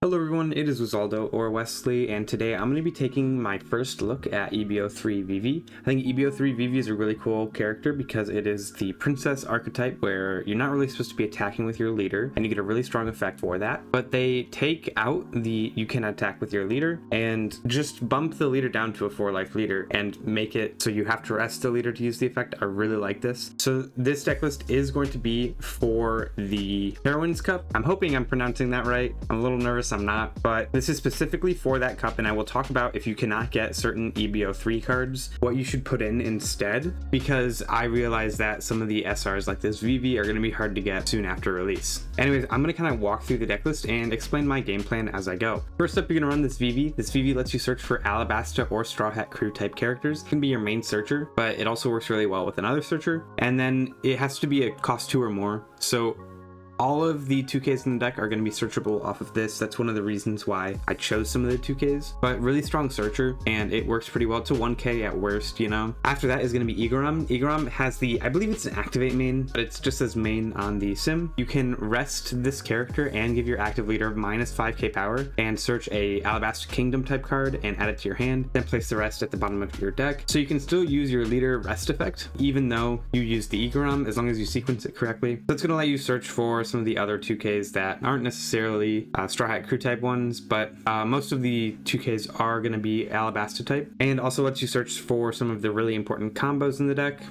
Hello everyone, it is Wizaldo or Wesley, and today I'm going to be taking my first look at EB03 VIVI. I think EB03 VIVI is a really cool character because it is the princess archetype where you're not really supposed to be attacking with your leader, and you get a really strong effect for that. But they take out the you can attack with your leader and just bump the leader down to a 4-life leader and make it so you have to rest the leader to use the effect. I really like this. So this deck list is going to be for the Heroines Cup. I'm hoping I'm pronouncing that right. I'm a little nervous. I'm not, but this is specifically for that cup, and I will talk about if you cannot get certain EB03 cards, what you should put in instead, because I realize that some of the SRs like this VIVI are going to be hard to get soon after release. Anyways, I'm going to kind of walk through the deck list and explain my game plan as I go. First up, you're going to run this VIVI. This VIVI lets you search for Alabasta or Straw Hat Crew type characters. It can be your main searcher, but it also works really well with another searcher, and then it has to be a cost 2 or more. So all of the 2Ks in the deck are going to be searchable off of this. That's one of the reasons why I chose some of the 2Ks, but really strong searcher, and it works pretty well. It's a 1K at worst, you know. After that is going to be Egoram. Egoram has the, I believe it's an activate main, but it's just as main on the sim. You can rest this character and give your active leader minus 5k power and search a Alabasta Kingdom type card and add it to your hand, then place the rest at the bottom of your deck. So you can still use your leader rest effect, even though you use the Egoram, as long as you sequence it correctly. That's going to let you search for some of the other 2Ks that aren't necessarily Straw Hat Crew type ones, but most of the 2Ks are going to be Alabasta type, and also lets you search for some of the really important combos in the deck.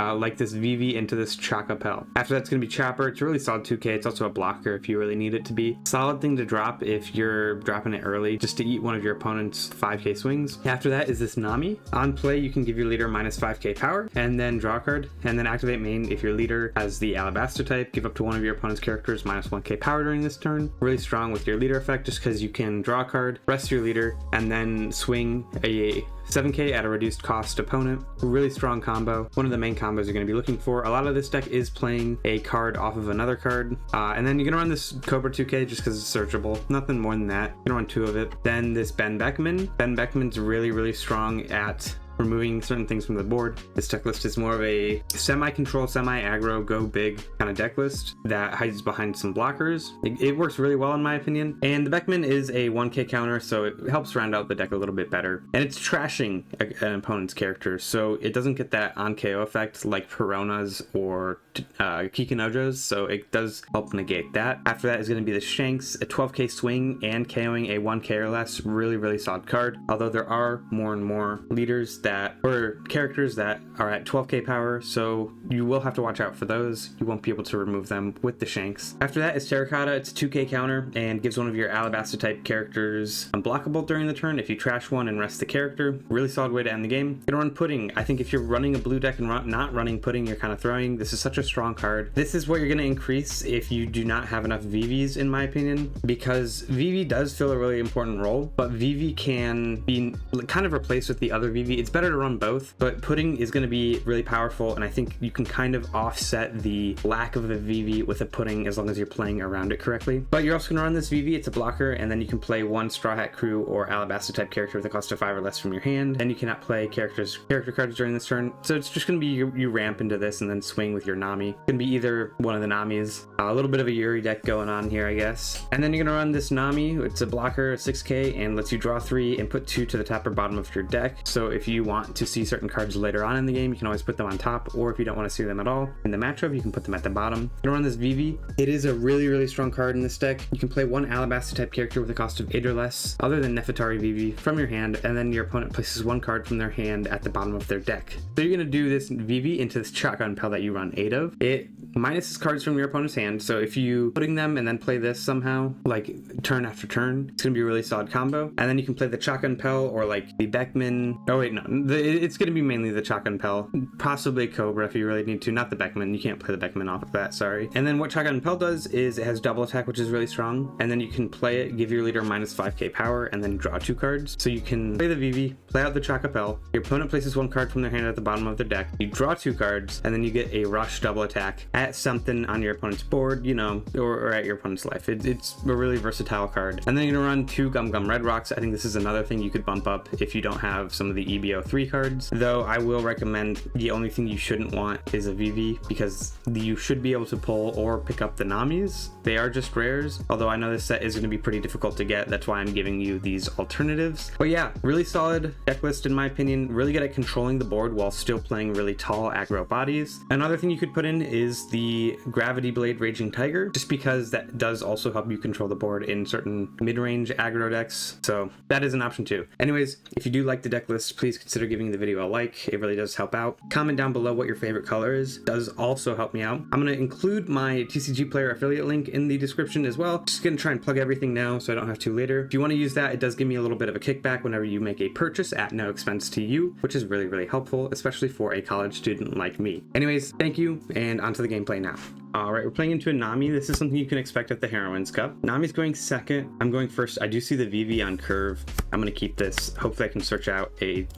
Like this VIVI into this Chocopel. After that's going to be Chopper. It's a really solid 2K. It's also a blocker if you really need it to be. Solid thing to drop if you're dropping it early, just to eat one of your opponent's 5k swings. After that is this Nami. On play, you can give your leader minus 5k power, and then draw a card, and then activate main if your leader has the Alabasta type. Give up to one of your opponent's characters minus 1k power during this turn. Really strong with your leader effect, just because you can draw a card, rest your leader, and then swing a 7k at a reduced cost opponent. Really strong combo. One of the main combos you're going to be looking for. A lot of this deck is playing a card off of another card. And then you're going to run this Cobra 2k just because it's searchable. Nothing more than that. You're going to run 2 of it. Then this Ben Beckman. Ben Beckman's really strong at removing certain things from the board. This deck list is more of a semi-control, semi-aggro, go big kind of deck list that hides behind some blockers. It works really well in my opinion. And the Beckman is a 1k counter, so it helps round out the deck a little bit better. And it's trashing an opponent's character, so it doesn't get that on KO effect like Pironas or Kikinojos, so it does help negate that. After that is going to be the Shanks, a 12k swing and KOing a 1k or less. Really solid card, although there are more and more leaders or characters that are at 12k power, so you will have to watch out for those. You won't be able to remove them with the Shanks. After that is Terracotta. It's a 2k counter and gives one of your Alabasta type characters unblockable during the turn if you trash one and rest the character. Really solid way to end the game. You're gonna run Pudding. I think if you're running a blue deck and not running Pudding, you're kind of throwing. This is such a strong card. This is what you're gonna increase if you do not have enough VVs, in my opinion, because VV does fill a really important role, but VV can be kind of replaced with the other VV. It's better to run both, but Pudding is going to be really powerful, and I think you can kind of offset the lack of the VV with a Pudding as long as you're playing around it correctly. But you're also going to run this VV. It's a blocker, and then you can play one Straw Hat Crew or Alabasta type character with a cost of 5 or less from your hand, and you cannot play character cards during this turn. So it's just going to be you ramp into this and then swing with your Nami. It's going to be either one of the Namis. A little bit of a Yuri deck going on here, I guess. And then you're going to run this Nami. It's a blocker, 6k, and lets you draw 3 and put 2 to the top or bottom of your deck. So if you want to see certain cards later on in the game, you can always put them on top, or if you don't want to see them at all in the matchup, you can put them at the bottom. You're gonna run this VV. It is a really strong card in this deck. You can play one Alabasta type character with a cost of 8 or less, other than Nefertari VV, from your hand, and then your opponent places one card from their hand at the bottom of their deck. So you're gonna do this VV into this Shotgun Pel that you run 8 of. It minuses cards from your opponent's hand, so if you putting them and then play this somehow, like turn after turn, it's gonna be a really solid combo. And then you can play the Shotgun Pel or like the Beckman. Oh wait, no, it's gonna be mainly the Shotgun Pel, possibly Cobra if you really need to, not the Beckman. You can't play the Beckman off of that, sorry. And then what Shotgun Pel does is it has double attack, which is really strong, and then you can play it, give your leader minus 5k power, and then draw 2 cards. So you can play the VV, play out the Chocopel, your opponent places one card from their hand at the bottom of their deck, you draw 2 cards, and then you get a rush double attack at something on your opponent's board, you know, or at your opponent's life. It's a really versatile card. And then you're gonna run 2 Gum Gum Red Rocks. I think this is another thing you could bump up if you don't have some of the EB03 cards, though I will recommend the only thing you shouldn't want is a VV, because you should be able to pull or pick up the Namis. They are just rares, although I know this set is going to be pretty difficult to get. That's why I'm giving you these alternatives. But yeah, really solid deck list in my opinion. Really good at controlling the board while still playing really tall aggro bodies. Another thing you could put in is the Gravity Blade Raging Tiger, just because that does also help you control the board in certain mid-range aggro decks. So that is an option too. Anyways, if you do like the deck list, please consider giving the video a like. It really does help out. Comment down below what your favorite color is. It does also help me out. I'm going to include my TCG Player affiliate link in the description as well. Just going to try and plug everything now so I don't have to later. If you want to use that, it does give me a little bit of a kickback whenever you make a purchase at no expense to you, which is really, really helpful, especially for a college student like me. Anyways, thank you, and onto the gameplay now. All right, we're playing into a Nami. This is something you can expect at the Heroines Cup. Nami's going second. I'm going first. I do see the VV on curve. I'm going to keep this. Hopefully I can search out a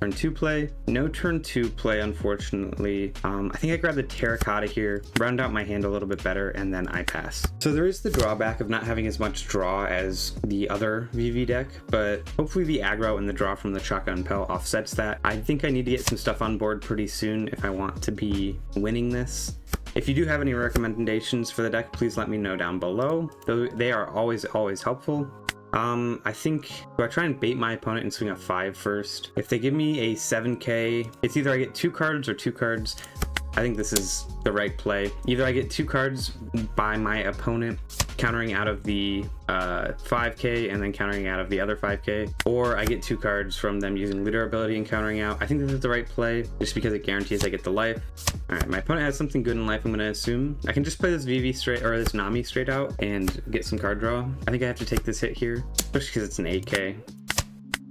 turn 2 play. No turn 2 play, unfortunately. I think I grab the Terracotta here, round out my hand a little bit better, and then I pass. So there is the drawback of not having as much draw as the other VV deck, but hopefully the aggro and the draw from the Chaka and Pel offsets that. I think I need to get some stuff on board pretty soon if I want to be winning this. If you do have any recommendations for the deck, please let me know down below. They are always helpful. I think, do I try and bait my opponent and swing a 5 first? If they give me a 7k, it's either I get 2 cards or 2 cards. I think this is the right play. Either I get 2 cards by my opponent countering out of the 5k and then countering out of the other 5k, or I get 2 cards from them using leader ability and countering out. I think this is the right play just because it guarantees I get the life. All right, my opponent has something good in life, I'm gonna assume. I can just play this VV straight, or this Nami straight out and get some card draw. I think I have to take this hit here, especially because it's an 8k.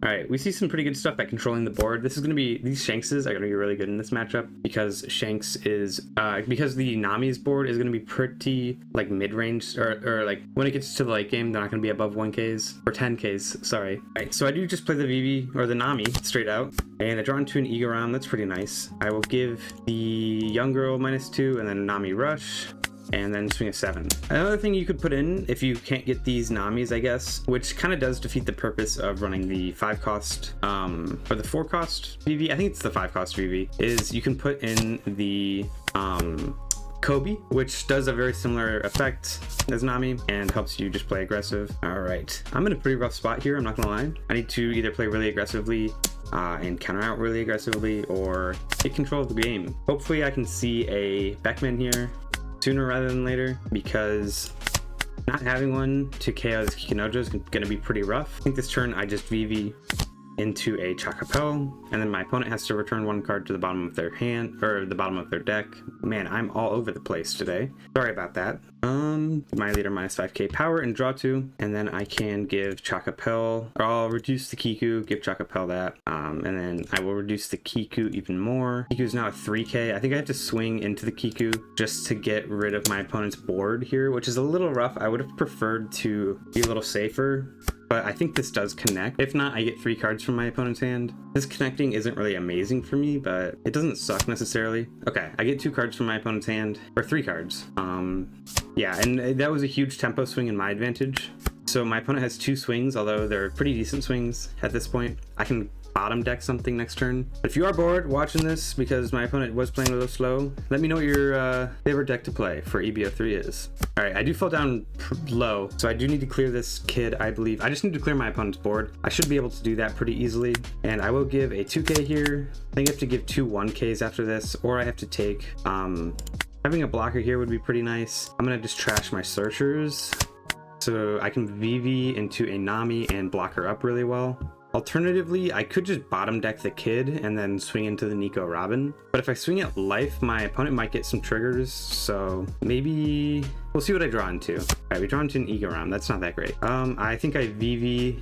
All right, we see some pretty good stuff at controlling the board. This is going to be, these Shankses are going to be really good in this matchup because Shanks is, because the Nami's board is going to be pretty like mid-range, or like when it gets to the late game, they're not going to be above 1Ks or 10Ks, sorry. All right, so I do just play the VV or the Nami straight out, and I draw into an Egoram. That's pretty nice. I will give the young girl -2 and then Nami Rush, and then swing a 7. Another thing you could put in if you can't get these Namis, I guess, which kind of does defeat the purpose of running the 5 cost or the 4 cost VV, I think it's the 5 cost VV, is you can put in the Kobe, which does a very similar effect as Nami and helps you just play aggressive. All right, I'm in a pretty rough spot here, I'm not gonna lie. I need to either play really aggressively and counter out really aggressively, or take control of the game. Hopefully I can see a Beckman here sooner rather than later, because not having one to KO this Kikinojo is going to be pretty rough. I think this turn I just VV into a Chaka Pel, and then my opponent has to return 1 card to the bottom of their hand, or the bottom of their deck. Man, I'm all over the place today. Sorry about that. My leader -5k power and draw 2, and then I can give Chaka Pel, or I'll reduce the Kiku, give Chaka Pel that, and then I will reduce the Kiku even more. Kiku is now at 3k. I think I have to swing into the Kiku just to get rid of my opponent's board here, which is a little rough. I would have preferred to be a little safer, but I think this does connect. If not, I get 3 cards from my opponent's hand. This connecting isn't really amazing for me, but it doesn't suck necessarily. Okay, I get 2 cards from my opponent's hand, or 3 cards. Yeah, and that was a huge tempo swing in my advantage. So my opponent has 2 swings, although they're pretty decent swings at this point. I can bottom deck something next turn. But if you are bored watching this because my opponent was playing a little slow, let me know what your favorite deck to play for EB03 is. All right, I do fall down low, so I do need to clear this kid, I believe. I just need to clear my opponent's board. I should be able to do that pretty easily. And I will give a 2k here. I think I have to give 2 1Ks after this, or I have to take, having a blocker here would be pretty nice. I'm gonna just trash my searchers so I can VV into a Nami and block her up really well. Alternatively, I could just bottom deck the kid and then swing into the Nico Robin. But if I swing at life, my opponent might get some triggers, so maybe we'll see what I draw into. All right, we draw into an Egoram. That's not that great. I think I VV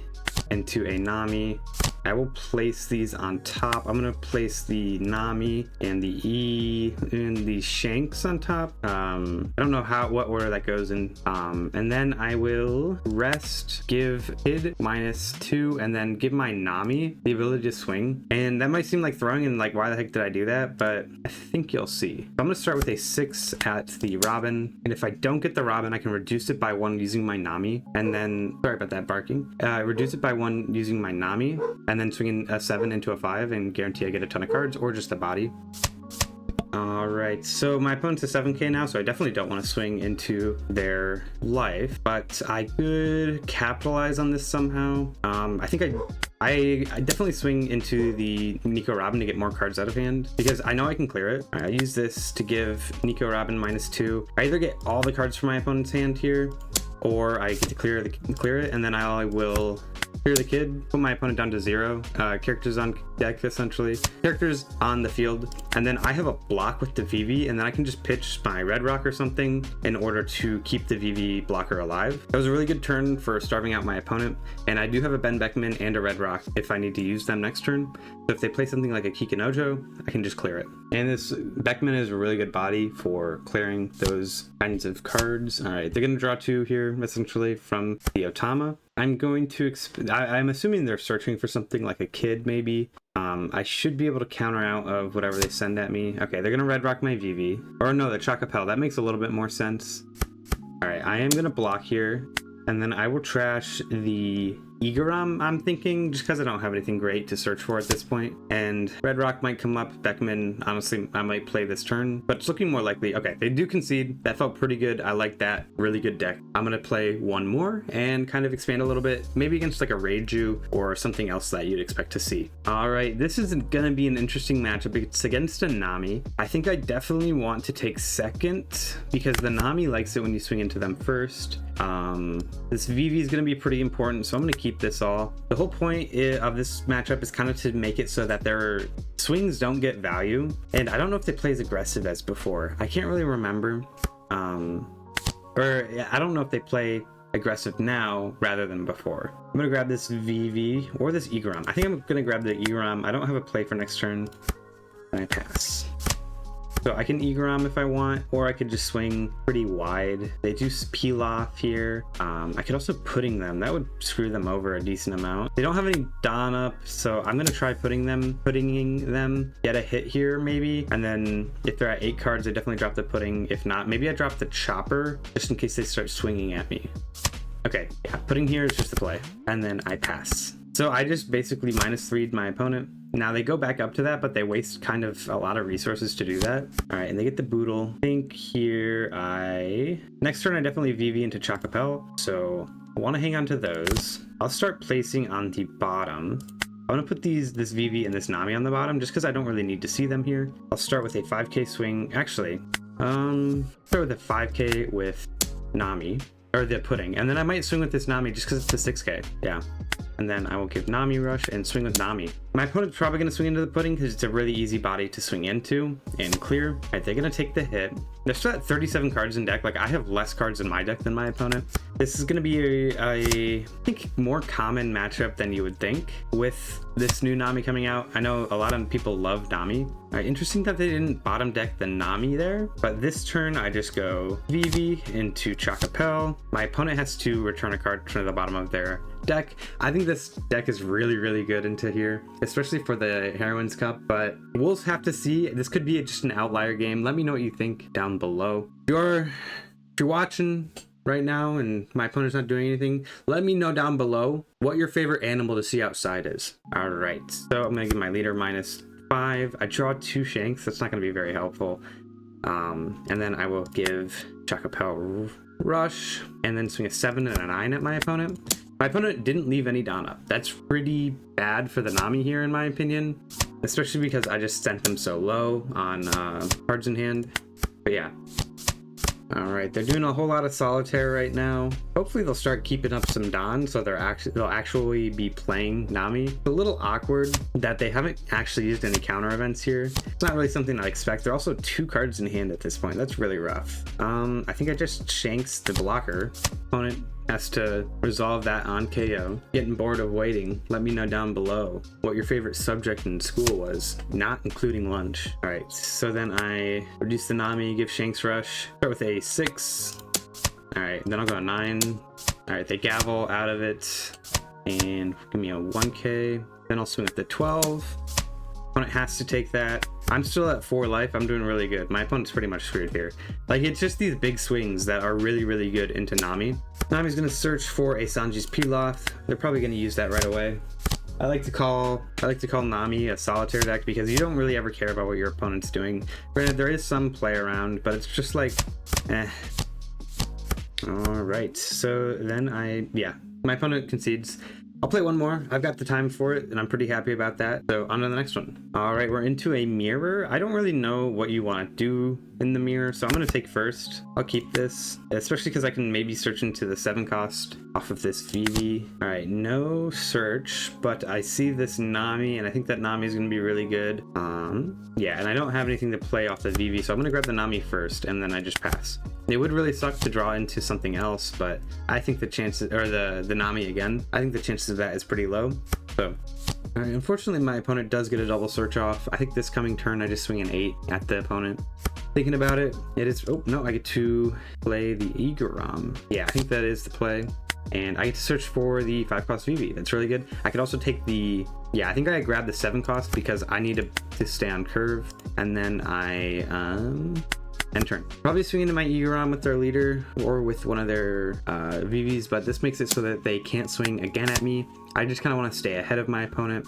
into a Nami, I will place these on top. I'm gonna place the Nami and the E and the Shanks on top. I don't know what order that goes in. And then I will rest, give kid -2, and then give my Nami the ability to swing. And that might seem like throwing, and like, why the heck did I do that? But I think you'll see. So I'm gonna start with a 6 at the Robin, and if I don't get the Robin, I can reduce it by 1 using my Nami, and then sorry about that barking. Reduce it by 1 using my Nami, and then swing in a 7 into a 5 and guarantee I get a ton of cards, or just a body. All right, so my opponent's a 7k now, so I definitely don't want to swing into their life, but I could capitalize on this somehow. I think I definitely swing into the Nico Robin to get more cards out of hand, because I know I can clear it. All right, I use this to give Nico Robin -2. I either get all the cards from my opponent's hand here, or I get to clear it, and then I will clear the kid, put my opponent down to 0. Characters on deck, essentially. Characters on the field. And then I have a block with the Vivi, and then I can just pitch my Red Rock or something in order to keep the Vivi blocker alive. That was a really good turn for starving out my opponent, and I do have a Ben Beckman and a Red Rock if I need to use them next turn. So if they play something like a Kikinojo, I can just clear it. And this Beckman is a really good body for clearing those kinds of cards. All right, they're going to draw 2 here, essentially, from the Otama. I'm going to, I'm assuming they're searching for something like a kid, maybe. I should be able to counter out of whatever they send at me. Okay, they're going to Red Rock my Vivi. Or no, the Chocopel. That makes a little bit more sense. All right, I am going to block here. And then I will trash the Igaram, I'm thinking, just because I don't have anything great to search for at this point. And Red Rock might come up. Beckman, honestly, I might play this turn, but it's looking more likely. Okay, they do concede. That felt pretty good. I like that. Really good deck. I'm going to play one more and kind of expand a little bit, maybe against like a Reiju or something else that you'd expect to see. All right, this is going to be an interesting matchup. It's against a Nami. I think I definitely want to take second because the Nami likes it when you swing into them first. This Vivi is going to be pretty important, so I'm going to keep this all. The whole point of this matchup is kind of to make it so that their swings don't get value, and I don't know if they play as aggressive as before. I can't really remember, or I don't know if they play aggressive now rather than before. I'm going to grab this Vivi or this Igaram. I think I'm going to grab the Igaram. I don't have a play for next turn, and I pass. So I can Igaram if I want, or I could just swing pretty wide. They do peel off here. I could also pudding them. That would screw them over a decent amount. They don't have any Dawn up, so I'm gonna try puddinging them, get a hit here maybe. And then if they're at 8 cards, I definitely drop the pudding. If not, maybe I drop the chopper just in case they start swinging at me. Okay, yeah, pudding here is just the play. And then I pass. So I just basically -3'd my opponent. Now they go back up to that, but they waste kind of a lot of resources to do that. All right, and they get the Boodle. I think here next turn I definitely Vivi into Chocopel, so I want to hang on to those. I'll start placing on the bottom. I'm gonna put this Vivi and this Nami on the bottom just because I don't really need to see them here. I'll start with a 5k swing. Actually, start with a 5k with Nami, or the pudding, and then I might swing with this Nami just because it's a 6k. Yeah. And then I will give Nami rush and swing with Nami. My opponent's probably going to swing into the pudding because it's a really easy body to swing into and clear. All right, they're going to take the hit. They're still at 37 cards in deck. Like, I have less cards in my deck than my opponent. This is going to be I think, more common matchup than you would think with this new Nami coming out. I know a lot of people love Nami. All right, interesting that they didn't bottom deck the Nami there. But this turn, I just go Vivi into Chocopel. My opponent has to return a card to the bottom of their deck. I think this deck is really, really good into here, especially for the Heroines Cup, but we'll have to see. This could be just an outlier game. Let me know what you think down below. If you're watching right now and my opponent's not doing anything, let me know down below what your favorite animal to see outside is. All right, so I'm gonna give my leader -5. I draw 2 Shanks. That's not gonna be very helpful. And then I will give Chocopel rush and then swing a 7 and a 9 at my opponent. My opponent didn't leave any Dawn up. That's pretty bad for the Nami here, in my opinion, especially because I just sent them so low on cards in hand. But yeah. All right, they're doing a whole lot of solitaire right now. Hopefully they'll start keeping up some Dawn, so they'll actually be playing Nami. It's a little awkward that they haven't actually used any counter events here. It's not really something I expect. They're also 2 cards in hand at this point. That's really rough. I think I just shanks the blocker. Opponent has to resolve that on KO. Getting bored of waiting? Let me know down below what your favorite subject in school was, not including lunch. All right, so then I reduce the Nami, give Shanks rush, start with a 6. All right, then I'll go a 9. All right, they gavel out of it and give me a 1k. Then I'll swing at the 12. Opponent has to take that. I'm still at 4 life. I'm doing really good. My opponent's pretty much screwed here. Like, it's just these big swings that are really, really good into Nami. Nami's gonna search for a Sanji's Pilaf. They're probably gonna use that right away. I like to call Nami a solitaire deck because you don't really ever care about what your opponent's doing. Granted, there is some play around, but it's just like, eh. All right, so then my opponent concedes. I'll play one more. I've got the time for it, and I'm pretty happy about that. So on to the next one. All right, we're into a mirror. I don't really know what you want to do in the mirror, so I'm going to take first. I'll keep this, especially because I can maybe search into the 7 cost off of this Vivi. All right, no search, but I see this Nami, and I think that Nami is going to be really good. Yeah, and I don't have anything to play off the Vivi, so I'm going to grab the Nami first, and then I just pass. It would really suck to draw into something else, but I think the chances, or the Nami again, I think the chances of that is pretty low. So, all right, unfortunately, my opponent does get a double search off. I think this coming turn, I just swing an 8 at the opponent. Thinking about it, it is, oh no, I get to play the Igaram. Yeah, I think that is the play. And I get to search for the 5 cost Vivi. That's really good. I could also take the, yeah, I think I grabbed the 7 cost because I need to stay on curve. And then I, end turn. Probably swing into my Igaram with their leader or with one of their Vivis, but this makes it so that they can't swing again at me. I just kind of want to stay ahead of my opponent.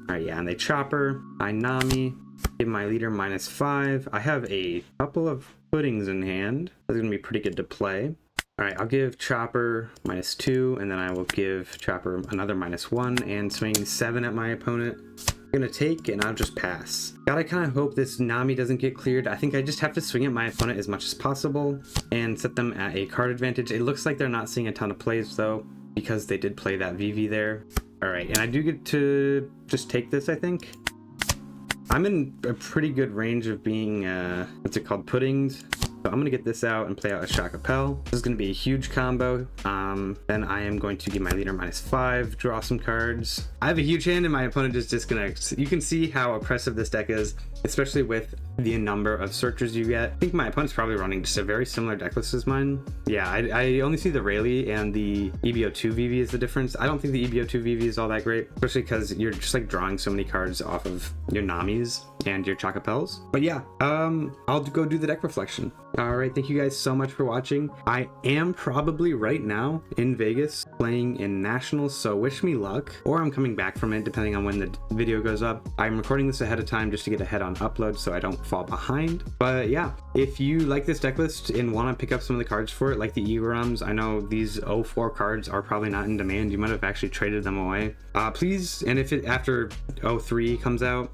All right, yeah, and they chopper. I Nami, give my leader -5. I have a couple of puddings in hand. That's going to be pretty good to play. All right, I'll give Chopper -2, and then I will give Chopper another -1 and swing 7 at my opponent. I'm gonna take, and I'll just pass. Gotta kind of hope this Nami doesn't get cleared. I think I just have to swing at my opponent as much as possible and set them at a card advantage. It looks like they're not seeing a ton of plays though, because they did play that Vivi there. All right, and I do get to just take this, I think. I'm in a pretty good range of being, what's it called, puddings. So I'm going to get this out and play out a Shakapel. This is going to be a huge combo. Then I am going to give my leader -5, draw some cards. I have a huge hand and my opponent just disconnects. You can see how oppressive this deck is, especially with the number of searchers you get. I think my opponent's probably running just a very similar deck list as mine. Yeah, I only see the Rayleigh and the EB02 VIVI is the difference. I don't think the EB02 VIVI is all that great, especially because you're just like drawing so many cards off of your Namis and your Chocopels. But yeah, I'll go do the deck reflection. All right, thank you guys so much for watching. I am probably right now in Vegas playing in Nationals, so wish me luck, or I'm coming back from it depending on when the video goes up. I'm recording this ahead of time just to get ahead on upload so I don't fall behind. But yeah, if you like this deck list and want to pick up some of the cards for it, like the Egrams, I know these 04 cards are probably not in demand. You might have actually traded them away. Please, and if it after 03 comes out,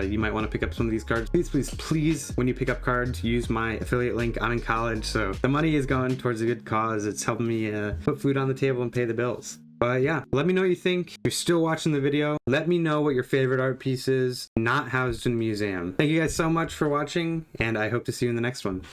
you might want to pick up some of these cards. Please, when you pick up cards, use my affiliate link. I'm in college, so the money is going towards a good cause. It's helping me put food on the table and pay the bills. But yeah, let me know what you think. If you're still watching the video, let me know what your favorite art piece is not housed in a museum. Thank you guys so much for watching, and I hope to see you in the next one.